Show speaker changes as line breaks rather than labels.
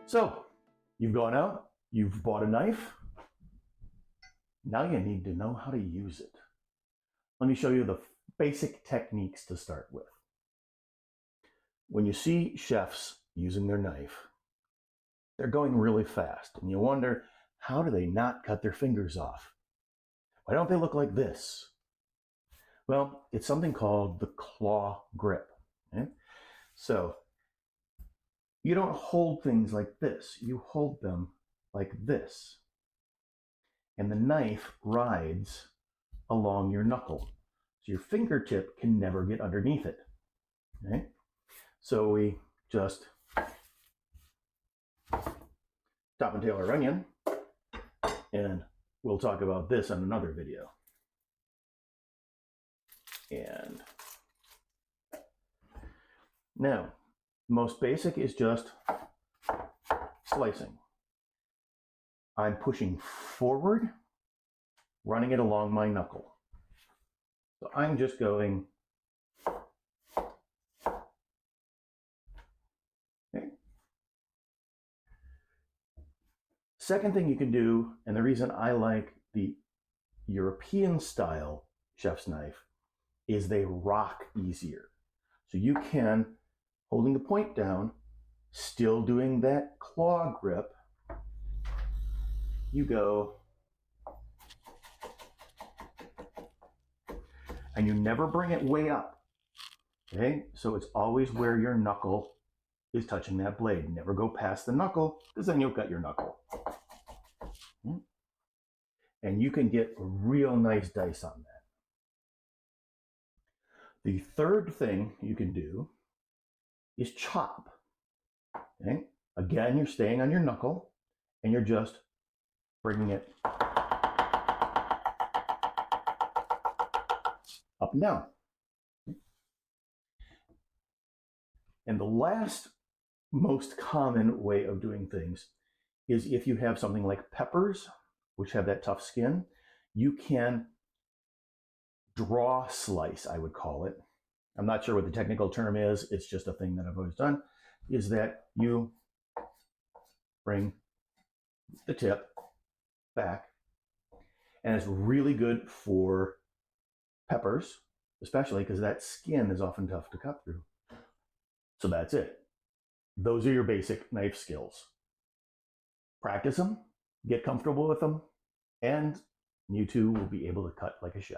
So, you've gone out, you've bought a knife. Now you need to know how to use it. Let me show you the basic techniques to start with. When you see chefs using their knife, they're going really fast, and you wonder, how do they not cut their fingers off? Why don't they look like this? Well, it's something called the claw grip. Okay? So, you don't hold things like this. You hold them like this. And the knife rides along your knuckle. So your fingertip can never get underneath it. Okay? So we just top and tail our onion, and we'll talk about this in another video. And now, most basic is just slicing. I'm pushing forward, running it along my knuckle. So I'm just going. Okay. Second thing you can do, and the reason I like the European style chef's knife, is they rock easier. So you can, holding the point down, still doing that claw grip, you go, and you never bring it way up. Okay, so it's always where your knuckle is touching that blade. Never go past the knuckle, because then you'll cut your knuckle. And you can get a real nice dice on that. The third thing you can do is chop. Okay? Again, you're staying on your knuckle, and you're just bringing it up and down. And the last most common way of doing things is if you have something like peppers, which have that tough skin, you can draw slice, I would call it. I'm not sure what the technical term is. It's just a thing that I've always done, is that you bring the tip back, and it's really good for peppers, especially because that skin is often tough to cut through. So that's it. Those are your basic knife skills. Practice them, get comfortable with them, and you too will be able to cut like a chef.